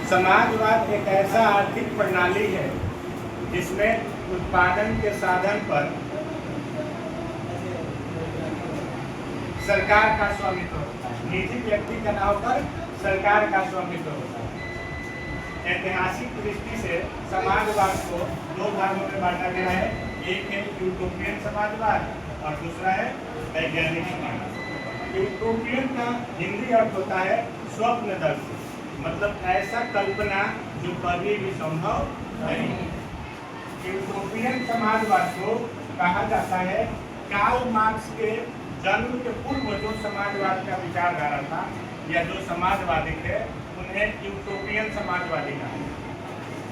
समाजवाद एक ऐसा आर्थिक प्रणाली है जिसमें उत्पादन के साधन पर सरकार का स्वामित्व होता है, निजी व्यक्ति का नाम पर सरकार का स्वामित्व होता है। ऐतिहासिक दृष्टि से समाजवाद को दो भागों में बांटा गया है, एक है यूटोपियन समाजवाद और दूसरा है वैज्ञानिक समाजवाद। यूटोपियन का हिंदी अर्थ होता है स्वप्नदर्शी, मतलब ऐसा कल्पना जो कभी भी संभव नहीं। यूटोपियन समाजवाद को कहा जाता है कार्ल मार्क्स के जन्म के पूर्व जो समाजवाद का विचारधारा था या जो समाजवादी थे उन्हें यूटोपियन समाजवादी कहा,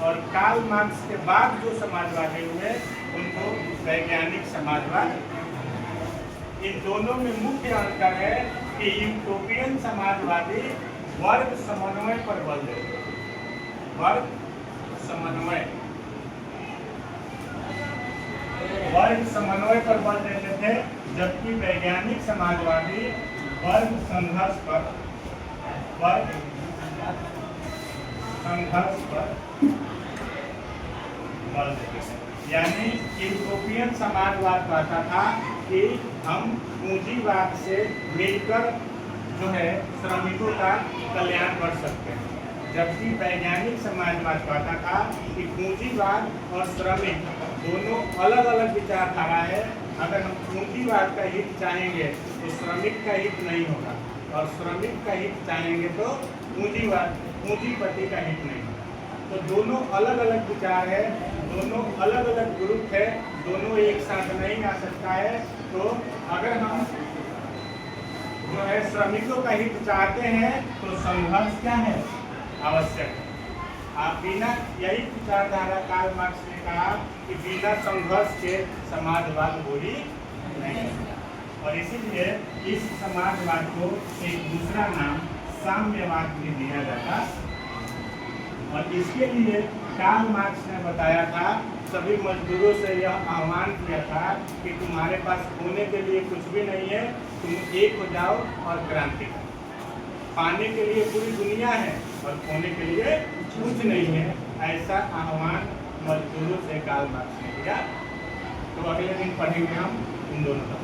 और कार्ल मार्क्स के बाद जो समाजवादी हुए उनको वैज्ञानिक समाजवाद। इन दोनों में मुख्य अंतर है कि यूटोपियन समाजवादी वर्ग समन्वय पर बल देते, वर्ग समन्वय पर बल देते थे, जबकि वैज्ञानिक समाजवादी वर्ग संघर्ष पर बल देते थे। यानी यूटोपियन समाजवाद कहता था कि हम पूंजीवाद से मिलकर जो है श्रमिकों का कल्याण कर सकते हैं, जबकि वैज्ञानिक समाजवाद कहता था कि पूंजीवाद और श्रमिक दोनों अलग अलग विचारधारा है। अगर हम पूंजीवाद का हित चाहेंगे तो श्रमिक का हित नहीं होगा, और श्रमिक का हित चाहेंगे तो पूंजीपति का हित नहीं होगा। तो दोनों अलग अलग विचार है, दोनों अलग अलग ग्रुप है, दोनों एक साथ नहीं आ सकता है। तो अगर हम जो है श्रमिकों का हित चाहते हैं तो संघर्ष क्या है, आवश्यक है। आप बिना, यही विचारधारा कार्ल मार्क्स ने कहा कि बिना संघर्ष के समाजवाद हो ही नहीं। और इसीलिए इस समाजवाद को एक दूसरा नाम साम्यवाद भी दिया जाता, और इसके लिए कार्ल मार्क्स ने बताया था, सभी मजदूरों से यह आह्वान किया था कि तुम्हारे पास खोने के लिए कुछ भी नहीं है, तुम एक हो जाओ और क्रांति करो। पाने के लिए पूरी दुनिया है और खोने के लिए कुछ नहीं है, ऐसा आह्वान मजदूरों से कार्ल मार्क्स ने किया। तो अगले दिन पढ़ेंगे हम इन दोनों का।